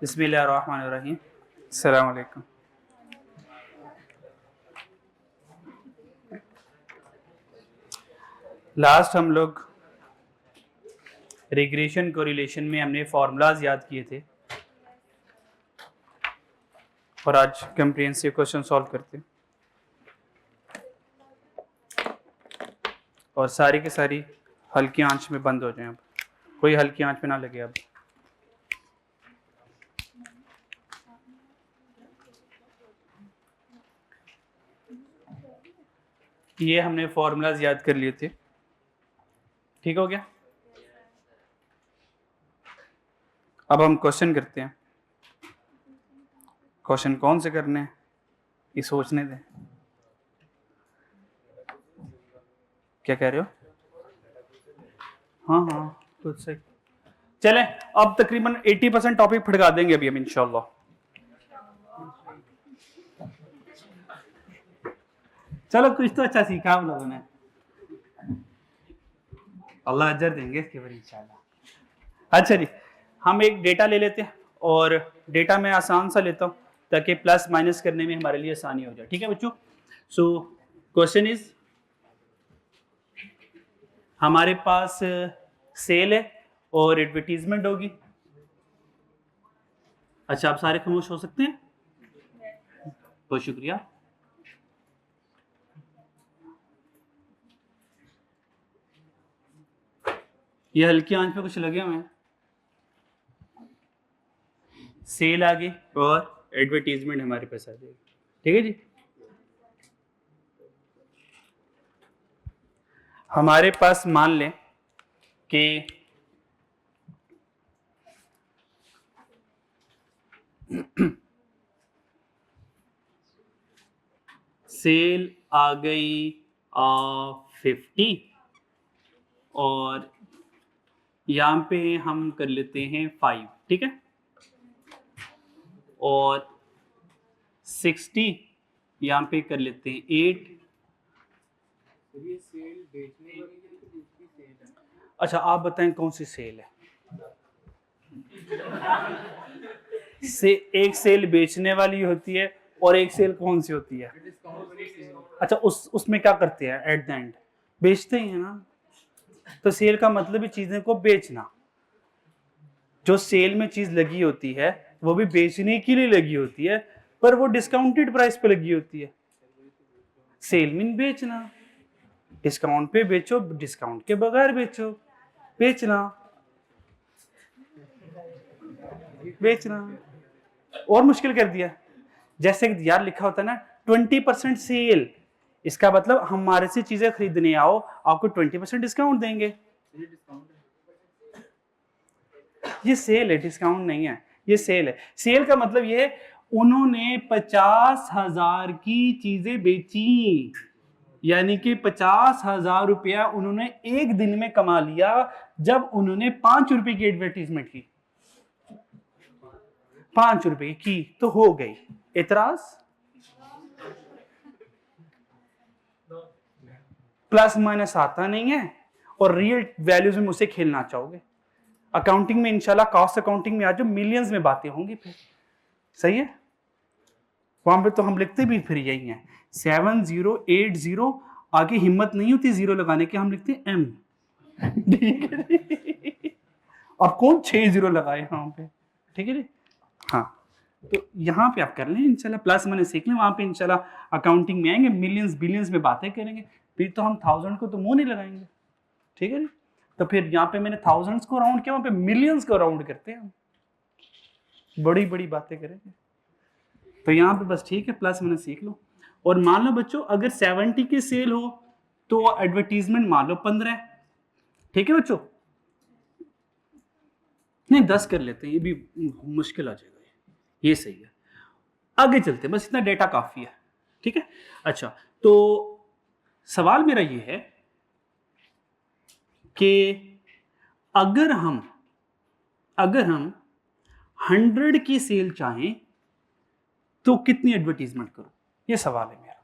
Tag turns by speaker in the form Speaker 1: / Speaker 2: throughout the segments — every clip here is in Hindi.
Speaker 1: बिस्मिल्लाहिर्रहमानिर्रहीम। अस्सलाम वालेकुम। लास्ट हम लोग रिग्रेशन कोरिलेशन में हमने फॉर्मूलाज याद किए थे और आज कंप्रिहेंसिव क्वेश्चन सॉल्व करते हैं और सारी की सारी हल्की आंच में बंद हो जाए। अब कोई हल्की आंच में ना लगे। अब ये हमने फॉर्मूलाज याद कर लिए थे, ठीक हो गया। अब हम क्वेश्चन करते हैं। क्वेश्चन कौन से करने हैं ये सोचने दें। क्या कह रहे हो? हाँ कुछ सही। चलें, अब तकरीबन 80% टॉपिक फटका देंगे अभी हम इंशाल्लाह। चलो कुछ तो अच्छा सीखा हम लोगों ने, अल्लाह अजर देंगे इसके ऊपर इंशाल्लाह। अच्छा जी, हम एक डेटा ले लेते हैं और डेटा मैं आसान सा लेता हूँ ताकि प्लस माइनस करने में हमारे लिए आसानी हो जाए। ठीक है बच्चों। सो क्वेश्चन इज, हमारे पास सेल है और एडवर्टीजमेंट होगी। अच्छा, आप सारे खामोश हो सकते हैं, बहुत शुक्रिया। ये हल्की आंच पे कुछ लगे हुए हैं, सेल आ गई और एडवर्टीजमेंट हमारे पास आ जाएगी। ठीक है जी। हमारे पास मान लें कि सेल आ गई 50 और यहां पे हम कर लेते हैं 5, ठीक है, और 60 यहां पे कर लेते हैं 8। ये सेल बेचने वाली है कि दूसरी सेल है? अच्छा आप बताएं कौन सी सेल है? से एक सेल बेचने वाली होती है और एक सेल कौन सी होती है? अच्छा उसमें क्या करते हैं? एट द एंड बेचते ही है ना। तो सेल का मतलब है चीजें को बेचना। जो सेल में चीज लगी होती है वो भी बेचने के लिए लगी होती है, पर वो डिस्काउंटेड प्राइस पे लगी होती है। सेल मीन बेचना, डिस्काउंट पे बेचो, डिस्काउंट के बगैर बेचो, बेचना बेचना। और मुश्किल कर दिया, जैसे यार लिखा होता है ना 20% सेल, इसका मतलब हमारे से चीजें खरीदने आओ, आपको 20% डिस्काउंट देंगे। ये सेल है, डिस्काउंट नहीं है, ये सेल है। सेल का मतलब ये है उन्होंने 50,000 की चीजें बेची, यानी कि 50,000 रुपया उन्होंने एक दिन में कमा लिया जब उन्होंने 5 रुपए की एडवर्टीजमेंट की। 5 रुपए की तो हो गई। एतराज? प्लस माइनस आता नहीं है और रियल वैल्यूज में मुझसे खेलना चाहोगे। अकाउंटिंग में इंशाल्लाह कॉस्ट अकाउंटिंग में आज मिलियंस में बातें होंगी फिर, सही है। वहां पे तो हम लिखते भी फिर यही है 7080, आगे हिम्मत नहीं होती जीरो लगाने की, हम लिखते एम। ठीक है, और कौन 6 जीरो लगाए यहाँ पे? ठीक है जी। हाँ, तो यहाँ पे आप कर लें इंशाल्लाह, प्लस मैंने सीख लें, वहां पे इंशाल्लाह अकाउंटिंग में आएंगे, मिलियंस बिलियंस में बातें करेंगे, फिर तो हम 1000 को तो मुंह नहीं लगाएंगे। ठीक है जी। तो फिर यहाँ पे मैंने थाउजेंड्स को राउंड किया, वहां पे मिलियंस को राउंड करते हैं हम, बड़ी बड़ी बातें करेंगे। तो यहाँ पे बस ठीक है, प्लस मैंने सीख लो। और मान लो बच्चों अगर 70 की सेल हो तो एडवर्टीजमेंट मान लो 15 है। ठीक है बच्चों, नहीं 10 कर लेते हैं, ये भी मुश्किल आ जाएगा, ये सही है। आगे चलते हैं, बस इतना डेटा काफी है। ठीक है। अच्छा, तो सवाल मेरा ये है कि अगर हम 100 की सेल चाहें तो कितनी एडवर्टीजमेंट करूं, ये सवाल है मेरा।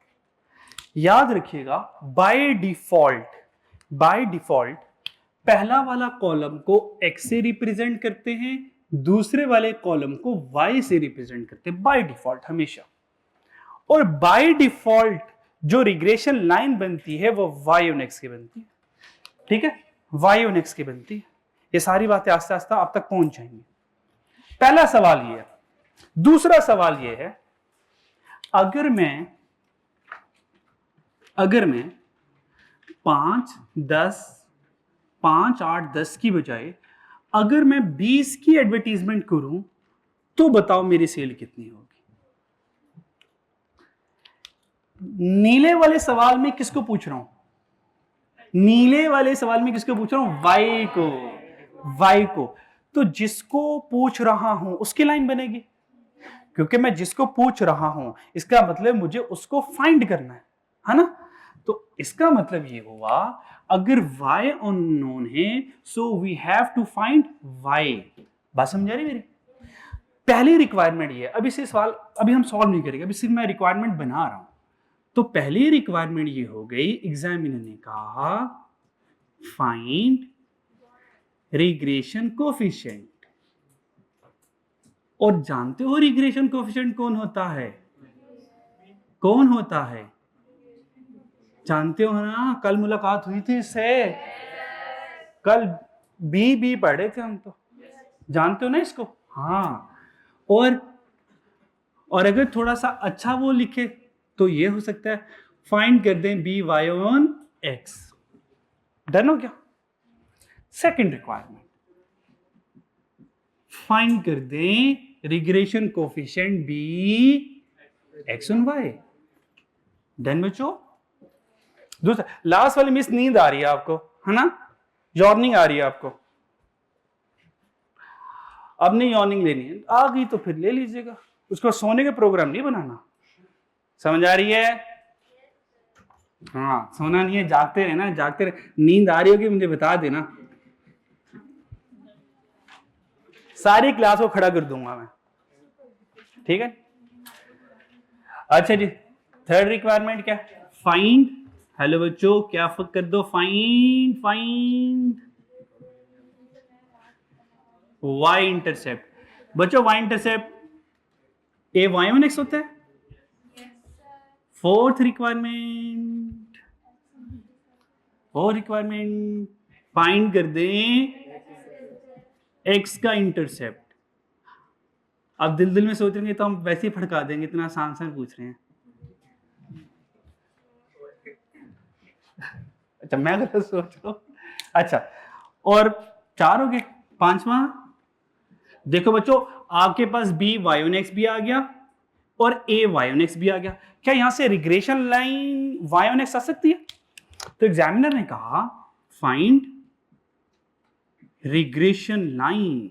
Speaker 1: याद रखिएगा, बाय डिफॉल्ट पहला वाला कॉलम को x से रिप्रेजेंट करते हैं, दूसरे वाले कॉलम को y से रिप्रेजेंट करते हैं बाय डिफॉल्ट हमेशा। और बाय डिफॉल्ट जो रिग्रेशन लाइन बनती है वो y on x की बनती है, ठीक है, y on x की बनती है। ये सारी बातें आस्ते आस्ते आप तक पहुंच जाएंगी। पहला सवाल ये है। दूसरा सवाल ये है, अगर मैं 5, 10, 5, 8, 10 की बजाय अगर मैं 20 की एडवर्टीजमेंट करूं तो बताओ मेरी सेल कितनी होगी। नीले वाले सवाल में किसको पूछ रहा हूं? नीले वाले सवाल में किसको पूछ रहा हूं? y को। तो जिसको पूछ रहा हूं उसकी लाइन बनेगी, क्योंकि मैं जिसको पूछ रहा हूं इसका मतलब मुझे उसको फाइंड करना है ना। तो इसका मतलब ये हुआ अगर y अननोन है so we have to find y। बात समझ आ रही मेरी? पहली रिक्वायरमेंट ये, अभी से सवाल अभी हम सॉल्व नहीं करेंगे, अभी सिर्फ मैं रिक्वायरमेंट बना रहा हूं। तो पहली रिक्वायरमेंट ये हो गई, एग्जामिनर ने कहा फाइंड रिग्रेशन कोफिशिएंट। और जानते हो रिग्रेशन कोफिशिएंट कौन होता है? कौन होता है? जानते हो ना, कल मुलाकात हुई थी इससे, कल बी पढ़े थे हम तो, जानते हो ना इसको। हाँ, और अगर थोड़ा सा अच्छा वो लिखे तो ये हो सकता है फाइंड कर दें B Y on X. Done हो गया? सेकंड रिक्वायरमेंट, फाइंड कर दें regression coefficient B X on Y. Done बच्चों? दूसरा, लास्ट वाली मिस, नींद आ रही है आपको, है ना? यॉर्निंग आ रही है आपको? अब नहीं यॉर्निंग लेनी है, आ गई तो फिर ले लीजिएगा, उसको सोने का प्रोग्राम नहीं बनाना। समझ आ रही है? हाँ, सोना नहीं है, जागते रहना, जागते रह। नींद आ रही होगी मुझे बता देना, सारी क्लास को खड़ा कर दूंगा मैं, ठीक है? अच्छा जी, थर्ड रिक्वायरमेंट क्या? फाइंड, हेलो बच्चों, क्या कर दो? Find y intercept. बच्चों y intercept A y on x होता है। फोर्थ रिक्वायरमेंट फाइंड कर दें x का इंटरसेप्ट। अब दिल में सोच रहे हैं तो हम वैसे ही फड़का देंगे, इतना आसान आसान पूछ रहे हैं। अच्छा, मैं गलत सोच रहा हूं। अच्छा, और 4 हो गए, 5वां देखो बच्चों, आपके पास बी वाई ऑन एक्स भी आ गया और ए वाई ऑन एक्स भी आ गया। क्या यहां से regression line Y on X आ सकती है? तो एग्जामिनर ने कहा फाइंड रिग्रेशन लाइन।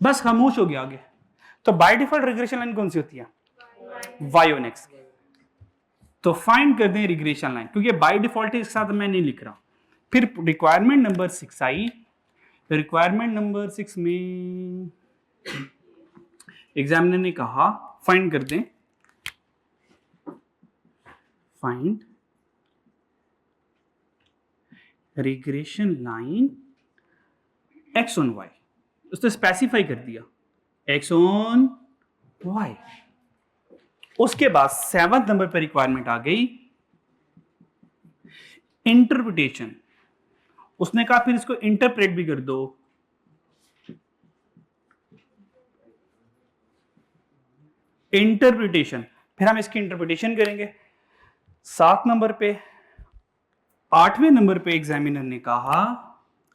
Speaker 1: बस खामोश हो गया आगे। तो बाय डिफॉल्ट रिग्रेशन लाइन कौन सी होती है? Y on X. तो फाइंड कर दें रिग्रेशन लाइन, क्योंकि बाय डिफॉल्ट इसके साथ मैं नहीं लिख रहा। फिर रिक्वायरमेंट नंबर 6 आई। रिक्वायरमेंट नंबर 6 में एग्जामिनर ने कहा फाइंड कर दें, find regression line X on Y. उसने स्पेसिफाई कर दिया एक्स ऑन वाई। उसके बाद 7वें नंबर पर रिक्वायरमेंट आ गई इंटरप्रिटेशन। उसने कहा फिर इसको इंटरप्रेट भी कर दो। इंटरप्रिटेशन, फिर हम इसकी इंटरप्रिटेशन करेंगे। 7 नंबर पे, 8वें नंबर पे एग्जामिनर ने कहा,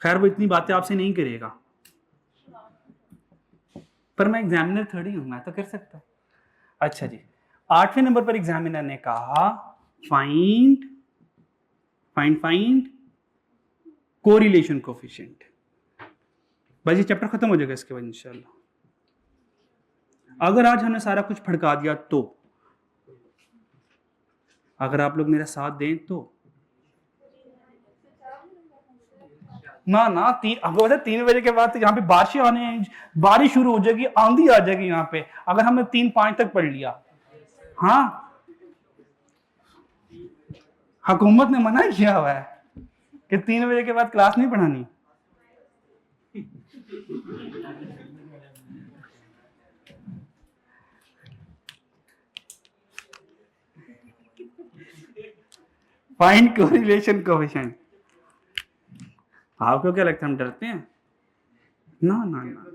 Speaker 1: खैर वो इतनी बातें आपसे नहीं करेगा, पर मैं एग्जामिनर थोड़ी हूं, मैं तो कर सकता हूं। अच्छा जी, 8वें नंबर पर एग्जामिनर ने कहा फाइंड कोरिलेशन कोफिशिएंट। बस ये चैप्टर खत्म हो जाएगा इसके बाद इंशाल्लाह। अगर आज हमने सारा कुछ फड़का दिया तो, अगर आप लोग मेरा साथ दें तो, ना 3 बजे के बाद यहाँ पे बारिश आने, बारिश शुरू हो जाएगी, आंधी आ जाएगी यहाँ पे, अगर हमने 3-5 तक पढ़ लिया। हाँ, हुकूमत ने मना किया हुआ है। कि 3 बजे के बाद क्लास नहीं पढ़ानी? Find correlation coefficient. आपको क्या लगता है हम डरते हैं? ना ना ना,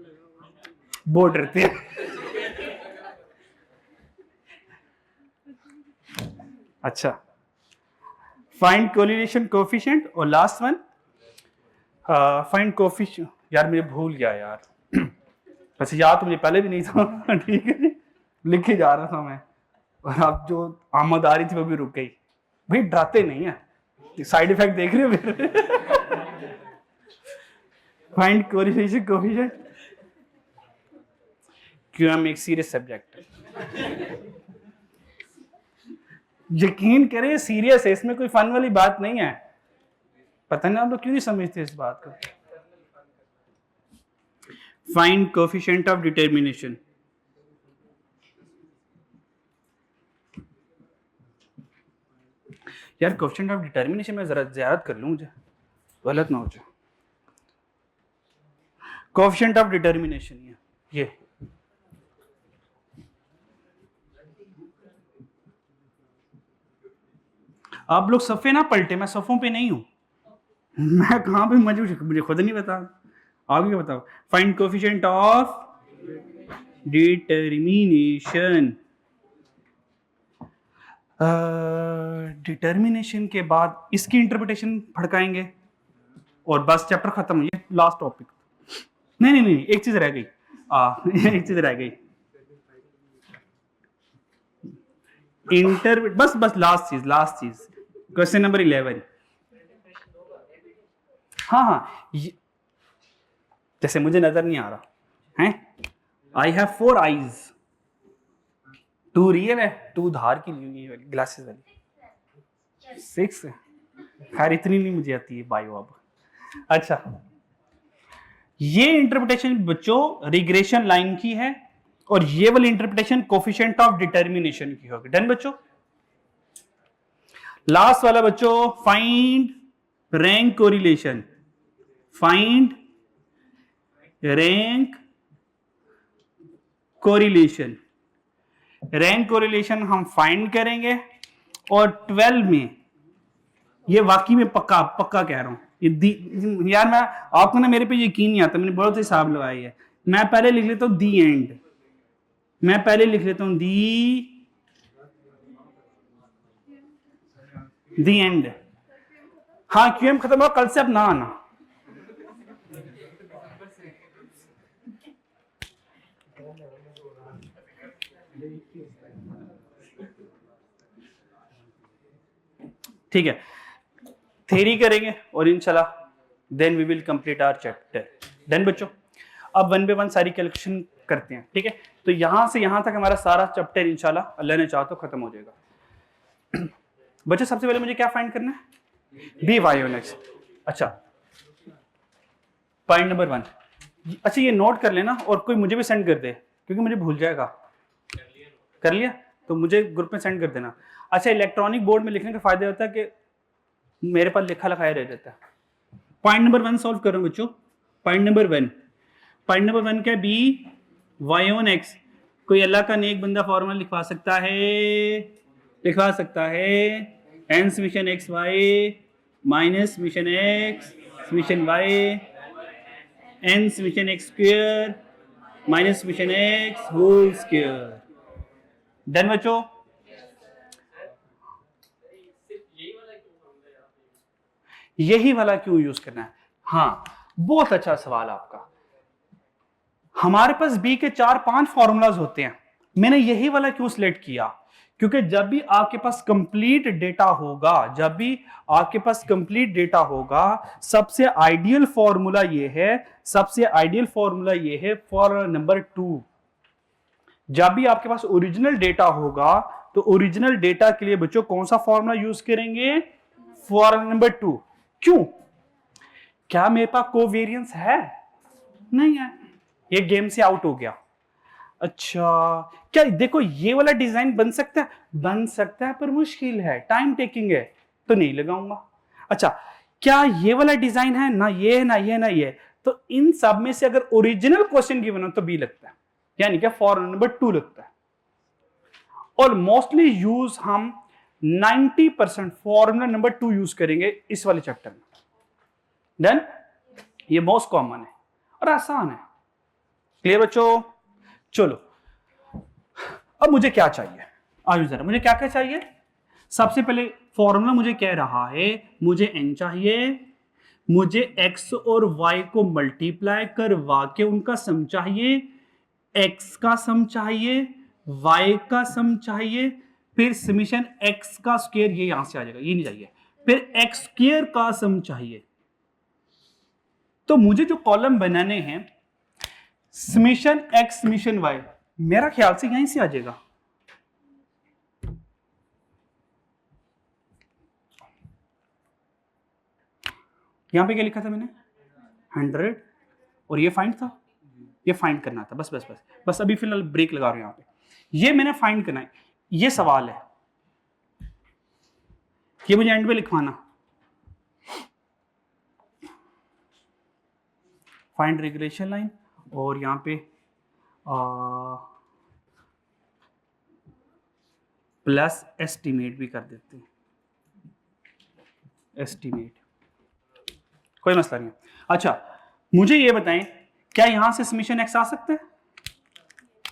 Speaker 1: वो डरते हैं। अच्छा, फाइंड कोरिलेशन कोएफिशिएंट और लास्ट वन फाइंड कोएफिशिएंट। यार मुझे भूल गया यार, वैसे याद तो मुझे पहले भी नहीं था। ठीक है, लिख के जा रहा था मैं, और अब जो आमद आ रही थी वो भी रुक गई। भाई डराते नहीं है, साइड इफेक्ट देख रहे हो मेरे? Find correlation coefficient. QM एक सीरियस सब्जेक्ट है, यकीन करें सीरियस है, इसमें कोई फन वाली बात नहीं है। पता नहीं आप लोग क्यों नहीं समझते इस बात को। Find coefficient of determination. यार कोएफिशिएंट ऑफ डिटरमिनेशन में जरा ज़्यादा कर लूं, मुझे गलत ना हो जाए। कोएफिशिएंट ऑफ डिटरमिनेशन ये आप लोग सफ़े ना पलटे, मैं सफ़ों पे नहीं हूं। मैं कहां पे मुझे खुद नहीं पता, आप क्या बताओ। Find coefficient of determination. Determination के बाद इसकी इंटरप्रिटेशन फड़काएंगे और बस चैप्टर खत्म। ये लास्ट टॉपिक। नहीं, एक चीज रह गई। एक चीज रह गई, बस लास्ट चीज क्वेश्चन नंबर 11। हाँ, जैसे मुझे नजर नहीं आ रहा है, आई हैव 4 आईज, 2 रियल है, 2 धार की ली हुई ग्लासेस वाली, 6 है। खैर इतनी नहीं मुझे आती है बायो अब। अच्छा, ये इंटरप्रिटेशन बच्चों रिग्रेशन लाइन की है और ये वाली इंटरप्रिटेशन कोएफिशिएंट ऑफ डिटरमिनेशन की होगी। डन बच्चों। लास्ट वाला बच्चों find rank correlation. Find rank correlation. Rank correlation हम फाइंड करेंगे और 12 में ये वाकई में पक्का कह रहा हूं, यार मैं आपको ना मेरे पे यकीन नहीं आता, मैंने बहुत हिसाब लगाई है। मैं पहले लिख लेता हूं दी एंड, मैं पहले लिख लेता हूं दी एंड। हाँ QM खत्म हुआ, कल से अब ना आना। ठीक है, थ्योरी करेंगे और इंशाल्लाह then we will complete our chapter. Done बच्चों। अब 1 बाय 1 सारी कैलकुलेशन करते हैं। ठीक है, तो यहां से यहां तक हमारा सारा चैप्टर इंशाल्लाह अल्लाह ने चाहा तो खत्म हो जाएगा। बच्चों सबसे पहले मुझे क्या फाइंड करना है? B Y on X. अच्छा, पॉइंट नंबर 1। अच्छा ये नोट कर लेना और कोई मुझे भी सेंड कर दे, क्योंकि मुझे भूल जाएगा। कर लिया तो मुझे ग्रुप में सेंड कर देना। अच्छा, इलेक्ट्रॉनिक बोर्ड में लिखने का फायदा होता है कि मेरे पास लिखा लिखाया रह जाता है। पॉइंट नंबर 1 सॉल्व करो बच्चों। पॉइंट नंबर 1 क्या? B Y on X. कोई अल्लाह का नेक बंदा फॉर्मूला लिखवा सकता है? N summation X Y minus summation X summation Y N summation X square minus summation X whole square. Done बच्चों। यही वाला क्यों यूज करना है? हाँ, बहुत अच्छा सवाल आपका। हमारे पास बी के 4-5 फॉर्मूलाज होते हैं, मैंने यही वाला क्यों सिलेक्ट किया? क्योंकि जब भी आपके पास कंप्लीट डेटा होगा, सबसे आइडियल फॉर्मूला ये है फॉर नंबर 2। जब भी आपके पास ओरिजिनल डेटा होगा तो ओरिजिनल डेटा के लिए बच्चों कौन सा फॉर्मूला यूज करेंगे? For number 2। क्यों? क्या मेरे पास कोवेरियंस है? नहीं है, ये गेम से आउट हो गया। अच्छा, क्या देखो ये वाला डिजाइन बन सकता है? बन सकता है, पर मुश्किल है, टाइम टेकिंग है, तो नहीं लगाऊंगा। अच्छा, क्या ये वाला डिजाइन है ना, ये है ना, ये ना, ये, तो इन सब में से अगर ओरिजिनल क्वेश्चन गिवन हो तो बी लगता है, यानी क्या फॉर्मूला नंबर 2 लगता है। और मोस्टली यूज हम 90% फॉर्मूला नंबर 2 यूज करेंगे इस वाले चैप्टर में। देन ये मोस्ट कॉमन है और आसान है। क्लियर बच्चों? चलो अब मुझे क्या चाहिए, आइए जरा, मुझे क्या क्या चाहिए। सबसे पहले फॉर्मूला मुझे कह रहा है मुझे n चाहिए, मुझे x और y को मल्टीप्लाई करवा के उनका सम चाहिए, x का सम चाहिए, y का सम चाहिए, फिर समीशन x का स्क्वायर, ये यहां से आ जाएगा, ये नहीं चाहिए, फिर x स्क्वायर का सम चाहिए। तो मुझे जो कॉलम बनाने हैं समीशन x समीशन y, मेरा ख्याल से यहीं से आ जाएगा। यहां पे क्या लिखा था मैंने 100, और ये फाइंड था, ये फाइंड करना था, बस बस बस बस अभी फिलहाल ब्रेक लगा रहा हूं यहां पे, ये मैंने फाइंड करना है, ये सवाल है, ये मुझे एंड में लिखवाना। फाइंड रेगुलेशन लाइन, और यहां पे प्लस एस्टिमेट भी कर देते हैं, एस्टिमेट, कोई मसला नहीं। अच्छा मुझे ये बताएं, क्या यहां से समीशन एक्स आ सकता है?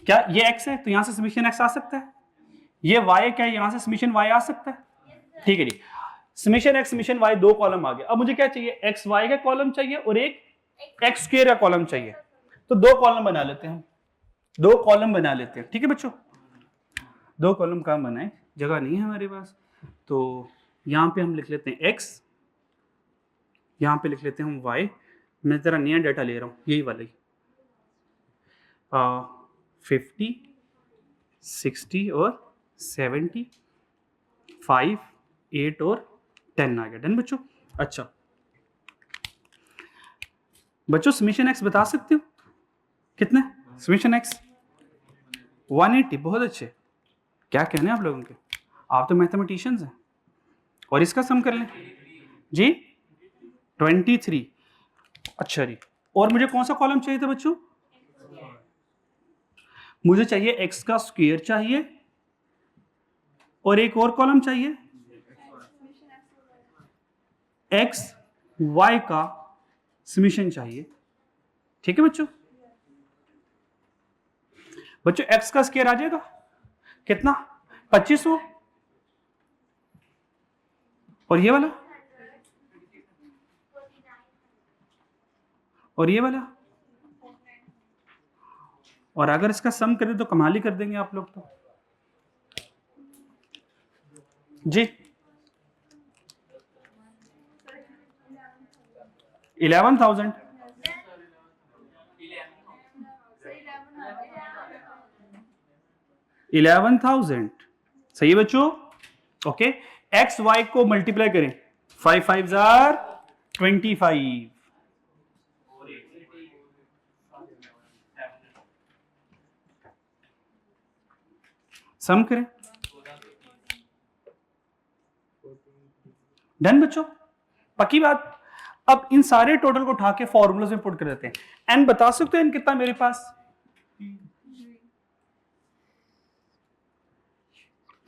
Speaker 1: क्या ये एक्स है तो यहां से समीशन एक्स आ सकता है? ये वाई है, क्या यहां से समीशन वाई आ सकता है? ठीक है जी, समीशन एक्स समीशन वाई, दो कॉलम आ गए। अब मुझे क्या चाहिए, एक्स वाई का कॉलम चाहिए और एक एक्स स्क्वायर का कॉलम चाहिए। तो दो कॉलम बना लेते हैं, दो कॉलम बना लेते हैं। ठीक है बच्चों, दो कॉलम कहाँ बनाए, जगह नहीं है हमारे पास, तो यहां पे हम लिख लेते हैं एक्स, यहां पे लिख लेते हैं हम y। मैं तेरा नया डाटा ले रहा हूं, यही वाला ही 50 60 और 70 5 8 और 10 आ गया। डन बच्चों? अच्छा बच्चों समीशन x बता सकते हो कितना है? Summation x 180। बहुत अच्छे, क्या कहने आप लोगों के, आप तो मैथमेटिशियंस हैं। और इसका सम कर लें जी 23। अच्छा जी, और मुझे कौन सा कॉलम चाहिए था बच्चों? मुझे चाहिए x का स्क्वायर चाहिए और एक और कॉलम चाहिए x y का समीशन चाहिए। ठीक है बच्चों? बच्चों x का स्क्वायर आ जाएगा कितना, 2500, और ये वाला, और ये वाला, और अगर इसका सम करें तो कमाल ही कर देंगे आप लोग तो जी। 11,000, सही है बच्चों? ओके, एक्स वाई को मल्टीप्लाई करें, 5 5 25, सम करें। डन बच्चों, पक्की बात। अब इन सारे टोटल को उठा के फॉर्मूलाज में पुट कर देते हैं। एन बता सकते हो एन कितना मेरे पास?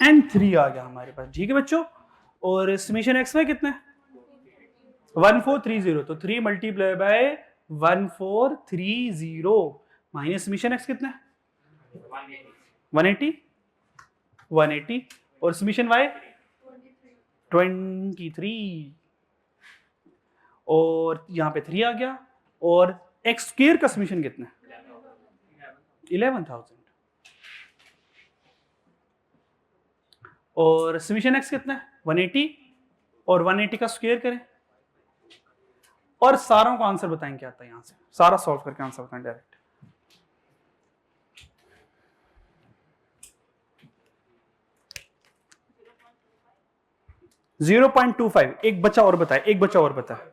Speaker 1: एन 3 आ गया हमारे पास। ठीक है बच्चों, और समीशन एक्स वाई कितना है? 1430, तो 3 multiply by 1430 minus summation x कितना है? 180, और समीशन वाई 23, और यहां पे 3 आ गया, और एक्स स्क्वायर का समीशन कितना है? 11,000, और समीशन एक्स कितना है? 180, और 180 का स्क्वायर करें, और सारों का आंसर बताएं क्या आता है। यहां से सारा सॉल्व करके आंसर बताएं डायरेक्ट। .25। एक बच्चा और बताए, एक बच्चा और बताए,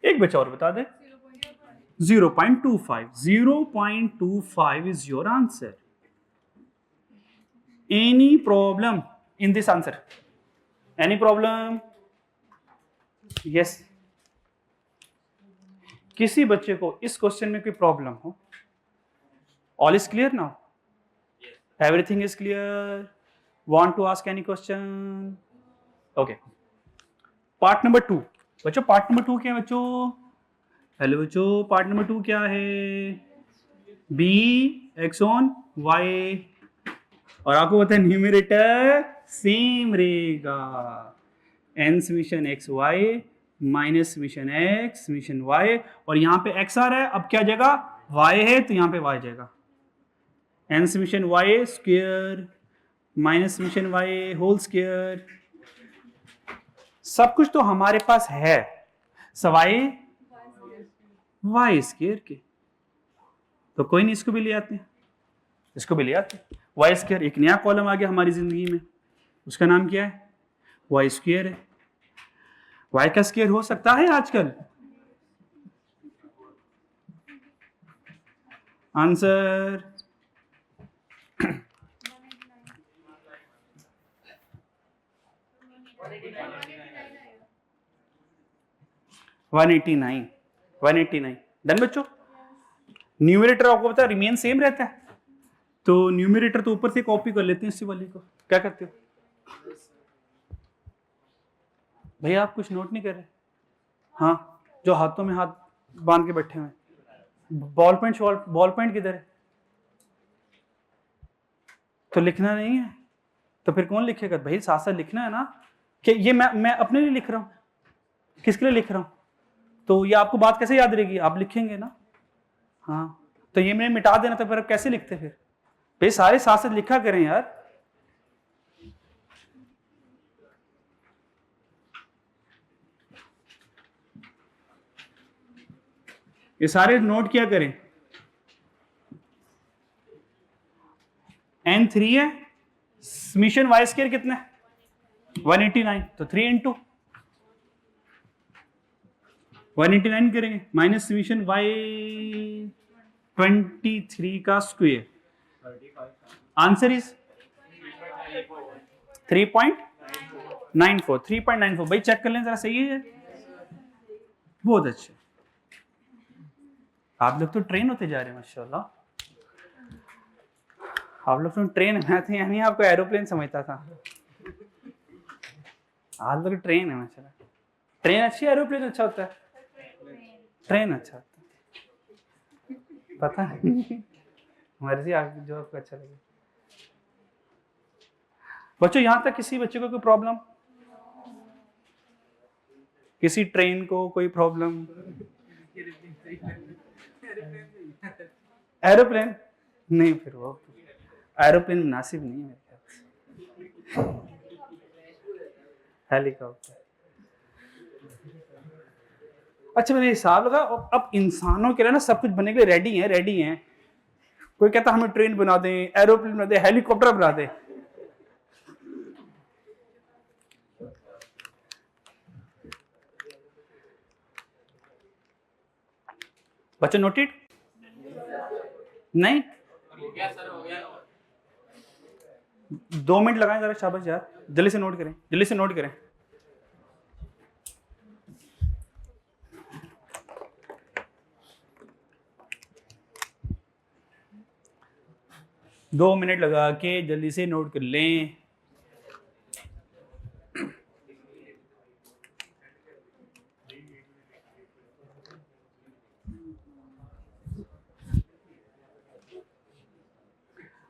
Speaker 1: एक बच्चा और बता दे। 0.25, 0.25 is your answer. Any problem in this answer? Any problem? Yes, किसी बच्चे को इस क्वेश्चन में कोई प्रॉब्लम हो? All is clear now? Everything is clear? Want to ask any question? Okay, part number 2 बच्चों। पार्ट नंबर 2 क्या है बच्चों? हेलो बच्चों, पार्ट नंबर 2 क्या है? बी एक्स ऑन वाई, और आपको पता है न्यूमरेटर सेम रहेगा, N summation X Y minus summation X summation Y, और यहाँ पे एक्स आ रहा है, अब क्या जाएगा? वाई है तो यहाँ पे वाई जाएगा, N summation Y square minus summation Y whole square. सब कुछ तो हमारे पास है, सवाई वाई स्क्वायर के, तो कोई नहीं, इसको भी ले आते हैं, इसको भी ले आते हैं। वाई स्क्वायर, एक नया कॉलम आ गया हमारी जिंदगी में, उसका नाम क्या है? वाई स्क्वायर है। वाई का स्क्वायर हो सकता है आजकल? आंसर 189, 189। डन बच्चों? न्यूमरेटर आपको पता है रिमेन सेम रहता है, तो न्यूमरेटर तो ऊपर से कॉपी कर लेते हैं इसी वाली को। क्या करते हो भैया? आप कुछ नोट नहीं कर रहे? हाँ, जो हाथों में हाथ बांध के बैठे हुए, बॉल पॉइंट किधर है? तो लिखना नहीं है तो फिर कौन लिखेगा भाई? साथ साथ लिखना है ना, कि ये मैं अपने लिए लिख रहा हूँ, किसके लिए लिख रहा हूँ, तो ये आपको बात कैसे याद रहेगी? आप लिखेंगे ना। हाँ, तो ये मैंने मिटा देना, तो फिर अब कैसे लिखते? फिर भाई सारे साथ साथ लिखा करें यार। ये सारे नोट किया करें। n3 है, समीशन वाई स्क्वायर कितना है? 189, तो 3 इंटू 189 करेंगे, माइनस समीशन वाई 23 का स्क्वायर, आंसर इज 3.94। 3.94 भाई चेक कर लें जरा, सही है? बहुत अच्छे, आप लोग तो ट्रेन होते जा रहे हैं माशाल्लाह। आप लोग तो ट्रेन में थे, यानी आपको एरोप्लेन समझता था, आप लोग ट्रेन है माशाल्लाह। ट्रेन अच्छी, एरोप्लेन अच्छा होता है? ट्रेन अच्छा होता है, पता है। मर्जी आपकी, जो आपको अच्छा लगे। बच्चों यहां तक किसी बच्चे को कोई प्रॉब्लम? किसी ट्रेन को कोई प्रॉब्लम? एरोप्लेन नहीं, फिर वो एरोप्लेन मुनासिब नहीं है मेरे ख्याल से, हेलीकॉप्टर। अच्छा, मैंने हिसाब लगा, अब इंसानों के लिए ना सब कुछ बनने के लिए रेडी हैं। कोई कहता हमें ट्रेन बना दें, एरोप्लेन बना दें, हेलीकॉप्टर बना दें। बच्चों नोटेड? नहीं? 2 मिनट लगाएं जरा, शाबाश यार, जल्दी से नोट करें, जल्दी से नोट करें। दो मिनट लगा के जल्दी से नोट कर लें।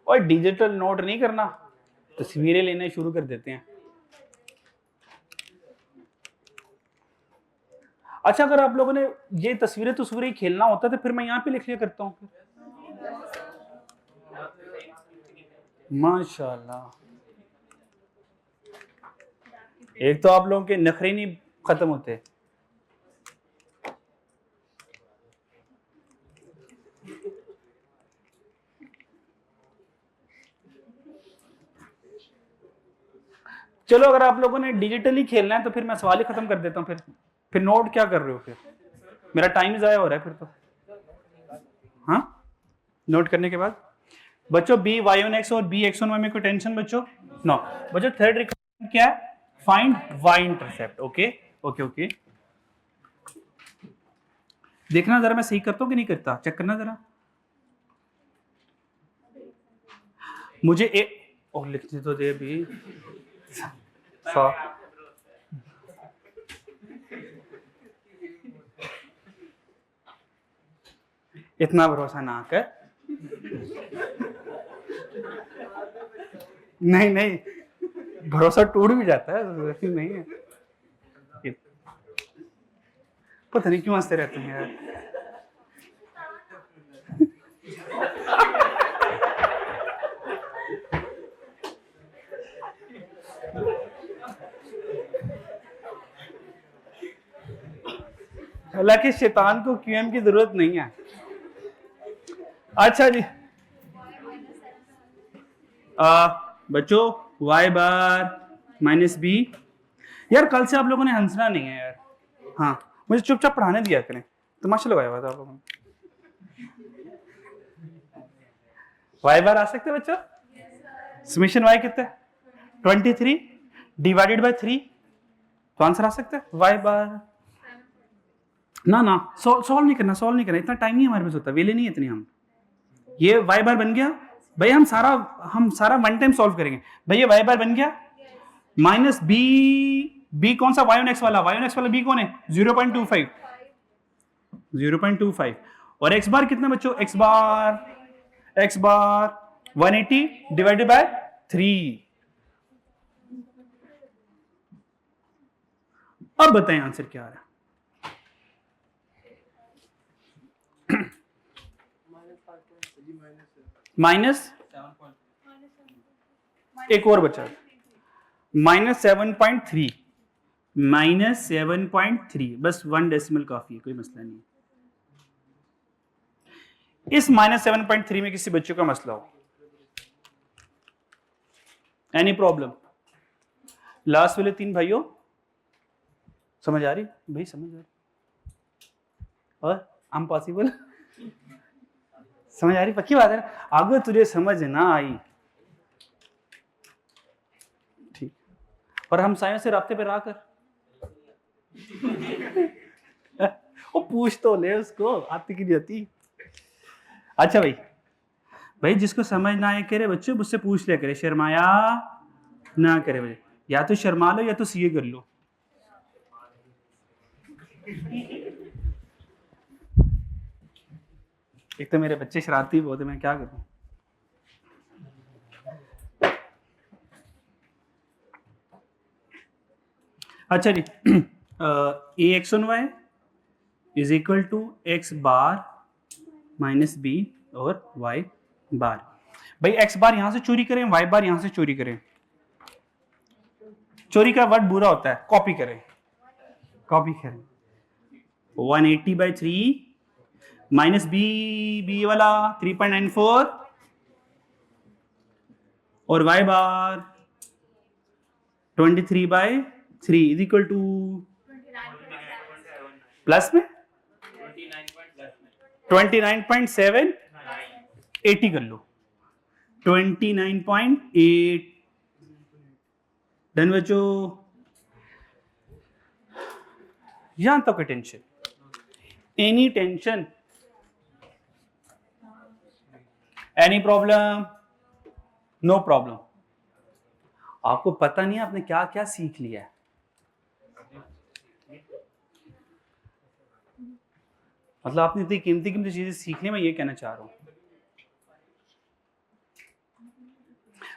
Speaker 1: और डिजिटल नोट नहीं करना, तस्वीरें लेने शुरू कर देते हैं। अच्छा, अगर आप लोगों ने ये तस्वीरें खेलना होता तो फिर मैं यहाँ पे लिख लिया करता हूँ। माशाल्लाह, एक तो आप लोगों के नखरे नहीं खत्म होते। चलो, अगर आप लोगों ने डिजिटली खेलना है तो फिर मैं सवाल ही खत्म कर देता हूँ। फिर नोट क्या कर रहे हो? फिर मेरा टाइम जाया हो रहा है फिर तो। हाँ, नोट करने के बाद बच्चों बी वाई ऑन एक्स और बी एक्स ऑन वाई में कोई टेंशन बच्चों? नो। बच्चों थर्ड रिक्वायरमेंट क्या है? Find Y intercept. Okay okay okay, देखना जरा मैं सही करता हूँ कि नहीं करता, चेक करना जरा। मुझे लिखने तो दे अभी। 100 इतना भरोसा ना कर। नहीं नहीं, भरोसा टूट भी जाता है, तो नहीं है। पता नहीं क्यों हंसते रहते हैं यार। हालांकि शैतान को क्यूएम की जरूरत नहीं है। अच्छा जी बच्चों, y बार माइनस बी। यार कल से आप लोगों ने हंसना नहीं है यार। हाँ, मुझे चुपचाप पढ़ाने दिया करें, तमाशा लगाया हुआ था आप लोगों ने। y बार आ सकते हैं बच्चों? समेशन y कितना है? 23 डिवाइडेड बाय 3, तो आंसर आ सकता है y बार। ना सॉल्व नहीं करना, इतना टाइम नहीं हमारे पास होता, वेले नहीं इतनी हम। ये y बार बन गया भाई, हम सारा वन टाइम सॉल्व करेंगे भाई। ये y बार बन गया माइनस b कौन सा? y ऑन x वाला b कौन है? 0.25 और x बार कितना बच्चों? x bar 180 divided by 3। अब बताएं आंसर क्या आ रहा है? माइनस एक और बचा, -7.3 बस 1 डेसिमल काफी है, कोई मसला नहीं। इस -7.3 में किसी बच्चे का मसला हो, एनी प्रॉब्लम? लास्ट वाले 3 भाइयों समझ आ रही भाई? समझ आ रही? और I'm पॉसिबल समझ आ रही? पक्की बात है ना? अगर तुझे समझ ना आई ठीक, और हम साइंस से रास्ते पे रहा कर। वो पूछ तो ले उसको, आती की नहीं आती। अच्छा भाई जिसको समझ ना आए करे बच्चों, मुझसे पूछ लिया करे, शर्माया ना करे भाई। या तो शर्मा लो या तो सीए कर लो। एक तो मेरे बच्चे शरारती बहुत है, मैं क्या करूं। अच्छा जी A X on Y is equal to X bar minus B और वाई बार। भाई एक्स बार यहां से चोरी करें, वाई बार यहां से चोरी करें। चोरी का वर्ड बुरा होता है, कॉपी करें 180/3 माइनस बी वाला 3.94 और y bar 23/3 is equal two plus में 29.7 80 कर लो 29.8। डन बच्चों? यहां तक tension, any tension, any problem? No problem. आपको पता नहीं है आपने क्या क्या सीख लिया है। मतलब आपने इतनी कीमती चीजें सीख ली, मैं ये कहना चाह रहा हूं।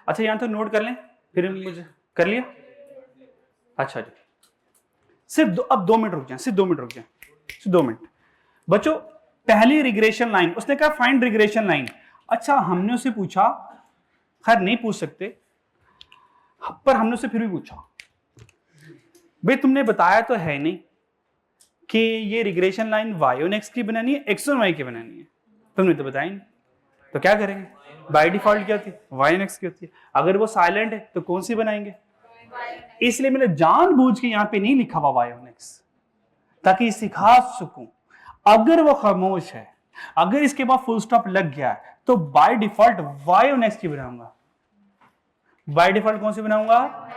Speaker 1: अच्छा यहां तो नोट कर लें, फिर मुझे कर लिया। अच्छा जी सिर्फ अब 2 मिनट रुक जाए, सिर्फ 2 मिनट रुक जाए, सिर्फ 2 मिनट। बच्चों पहली रिग्रेशन लाइन, उसने कहा फाइंड रिग्रेशन लाइन। अच्छा हमने उसे पूछा, खैर नहीं पूछ सकते पर हमने उसे फिर भी पूछा, भाई तुमने बताया तो है नहीं कि ये regression line y on x की बनानी है x on y की बनानी है, तुमने तो बताया नहीं, तो क्या करेंगे? बाय डिफॉल्ट क्या होती है? y on x की होती है। अगर वो साइलेंट है तो कौन सी बनाएंगे? इसलिए मैंने जानबूझ के यहां पे नहीं लिखा हुआ y on x, ताकि सिखा सकूं। अगर वो खामोश है, अगर इसके बाद फुल स्टॉप लग गया है, तो by default y on x की बनाऊंगा। बाय डिफॉल्ट कौन सी बनाऊंगा?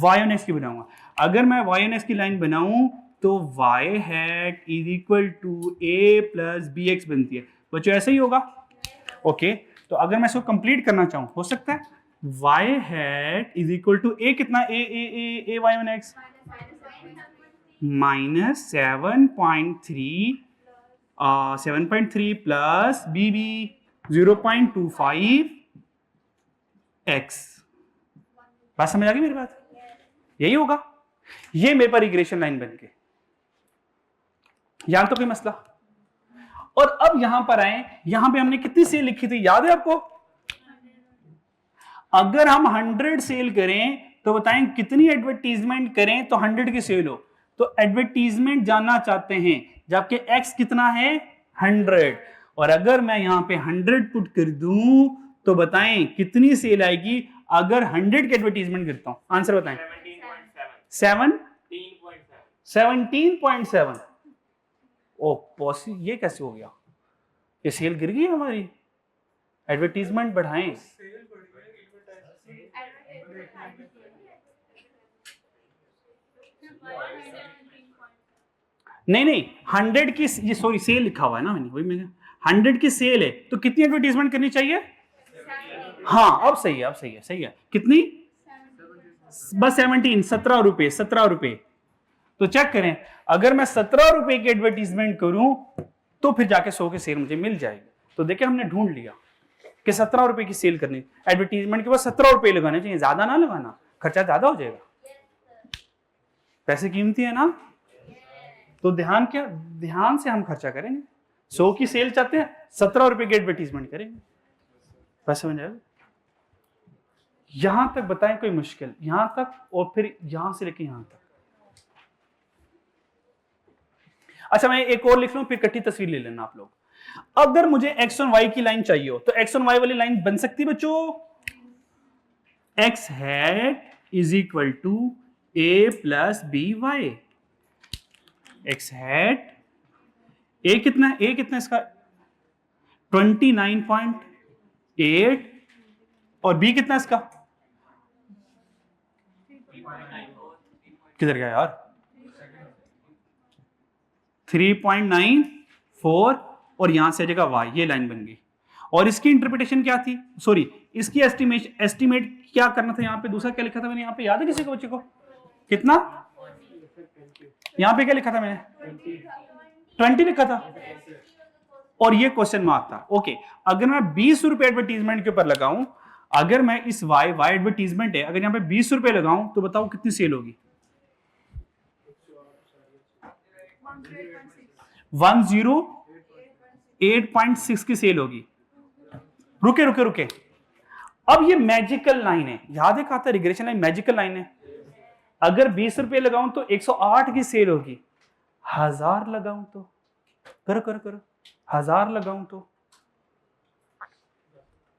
Speaker 1: y on x की बनाऊंगा। अगर मैं y on x की लाइन बनाऊं तो y hat is equal to a plus B X बनती है। बच्चों ऐसा ही होगा। ओके तो अगर मैं इसको कंप्लीट करना चाहूं हो सकता है y hat is equal to a कितना a y one X minus 7.3 plus B 0.25 x। बात समझ आ गई मेरी बात? यही होगा। ये मेरे पर रिग्रेशन लाइन बन के, यहां तो कोई मसला। और अब यहां पर आए, यहां पे हमने कितनी सेल लिखी थी याद है आपको? अगर हम 100 सेल करें तो बताएं कितनी एडवर्टीजमेंट करें तो 100 की सेल हो। तो एडवर्टीजमेंट जानना चाहते हैं जबकि x कितना है 100, और अगर मैं यहां पे 100 पुट कर दूं तो बताएं कितनी सेल आएगी अगर 100 की एडवर्टीजमेंट करता हूं? आंसर बताएं। 17.7। ओ पॉसिबल, ये कैसे हो गया? ये सेल गिर गई हमारी। एडवर्टीजमेंट बढ़ाएं। नहीं 100 की, ये सॉरी सेल लिखा हुआ है ना मैंने, वही मैंने 100 की सेल है तो कितनी एडवर्टीजमेंट करनी चाहिए? हाँ अब सही है, अब सही है। कितनी? बस 17 रुपए। तो चेक करें, अगर मैं 17 रुपए की एडवर्टीजमेंट करूं तो फिर जाके 100 की सेल मुझे मिल जाएगी। तो देखिए हमने ढूंढ लिया कि 17 रुपए की सेल करनी, एडवर्टीजमेंट के बाद 17 रुपए लगाने चाहिए, ज्यादा ना लगाना, खर्चा ज्यादा हो जाएगा। पैसे कीमती है ना, तो ध्यान से हम खर्चा करेंगे। 100 की सेल चाहते हैं, 17 रुपए की एडवर्टीजमेंट करेंगे। बस समझ आया? यहां तक बताएं कोई मुश्किल? यहां तक, और फिर यहां से लेके यहां तक। अच्छा मैं एक और लिख लूं, फिर इकट्ठी तस्वीर ले लेना आप लोग। अगर मुझे x और y की लाइन चाहिए हो तो x और y वाली लाइन बन सकती है बच्चों। x hat is equal to a plus B Y. x hat a कितना है? a कितना इसका 29.8 और b कितना इसका? किधर गया यार? 3.94 और यहां से जगह y, ये लाइन बन गई। और इसकी इंटरप्रिटेशन क्या थी? सॉरी इसकी एस्टिमेट क्या करना था? यहां पे दूसरा क्या लिखा था मैंने? यहां पे याद है किसी को बच्चे को? कितना? यहां पे क्या लिखा था मैंने? 20 लिखा था और ये क्वेश्चन मार्क था। ओके अगर मैं 20 रुपए एडवर्टीजमेंट के ऊपर लगाऊं, अगर मैं इस y एडवर्टीजमेंट है, अगर यहां पे 20 रुपए लगाऊं तो बताओ कितनी सेल होगी? 108.6 की सेल होगी। रुके अब ये मैजिकल लाइन है, याद है कहा था रिग्रेशन लाइन मैजिकल लाइन है। अगर 20 रुपए लगाऊं तो 108 की सेल होगी। 1000 लगाऊं तो करो 1000 लगाऊं तो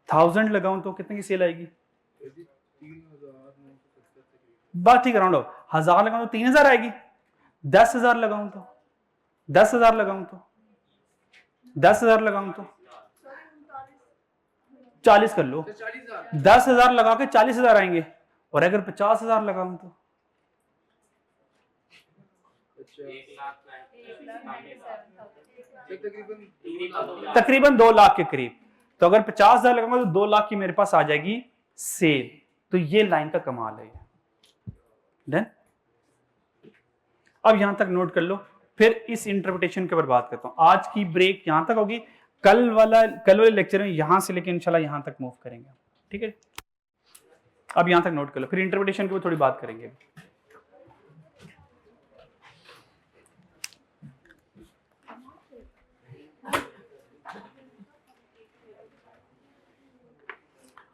Speaker 1: 1000 लगाऊं तो कितने की सेल आएगी? बात ठीक राउंड ऑफ। 1000 लगाऊं तो 3000 आएगी। 10,000 लगाऊं तो 10,000 लगाऊं तो 10,000 लगाऊं तो 40 कर लो। 10,000 लगा के 40,000 आएंगे। और अगर 50,000 लगाऊं तो तकरीबन 2 लाख के करीब। तो अगर 50,000 लगाऊंगा तो 2 लाख की मेरे पास आ जाएगी सेल। तो ये लाइन का कमाल है। डन। अब यहां तक नोट कर लो, फिर इस इंटरप्रिटेशन के ऊपर बात करता हूं। आज की ब्रेक यहां तक होगी। कल वाले लेक्चर में यहां से लेकर इंशाल्लाह यहां तक मूव करेंगे। ठीक है, अब यहां तक नोट कर लो, फिर इंटरप्रिटेशन के ऊपर थोड़ी बात करेंगे।